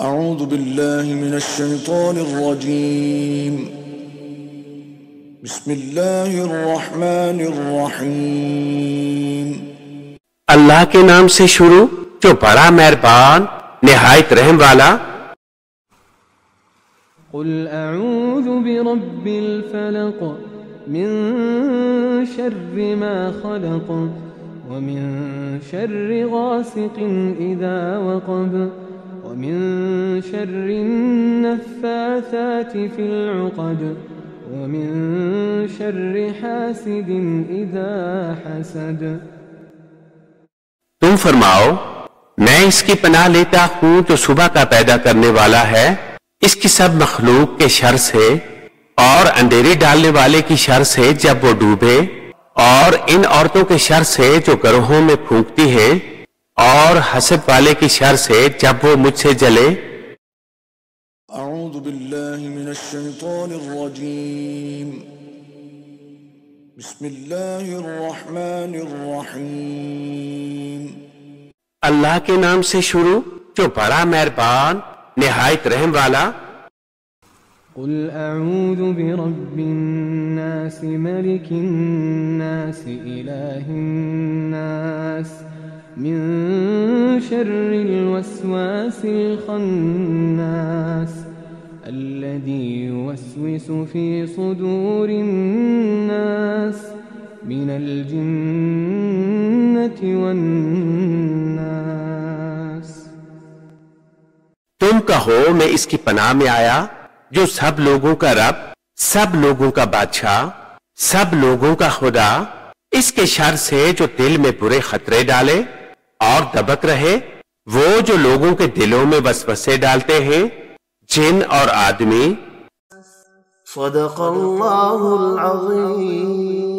اعوذ باللہ من الشیطان الرجیم بسم اللہ الرحمن الرحیم اللہ کے نام سے شروع جو بڑا مہربان نہایت رحم والا۔ قل اعوذ برب الفلق من شر ما خلق ومن شر غاسق اذا وقب ومن شر النفاثات في العقد ومن شر حاسد اذا حسد۔ تم فرماؤ میں اس کی پناہ لیتا ہوں جو صبح کا پیدا کرنے والا ہے، اس کی سب مخلوق کے شر سے، اور اندھیری ڈالنے والے کی شر سے جب وہ ڈوبے، اور ان عورتوں کے شر سے جو گروہوں میں پھونکتی ہیں، اور حسد والے کی شر سے جب وہ مجھ سے جلے۔ اعوذ باللہ من الشیطان الرجیم بسم اللہ الرحمن الرحیم اللہ کے نام سے شروع جو بڑا مہربان نہایت رحم والا۔ قل اعوذ برب الناس ملک الناس الہ الناس من شر الوسواس الخناس الذي يوسوس في صدور الناس من الجنة والناس۔ تم کہو میں اس کی پناہ میں آیا جو سب لوگوں کا رب، سب لوگوں کا بادشاہ، سب لوگوں کا خدا، اس کے شر سے جو دل میں برے خطرے ڈالے اور دبک رہے، وہ جو لوگوں کے دلوں میں وسوسے ڈالتے ہیں، جن اور آدمی۔ صدق اللہ العظیم۔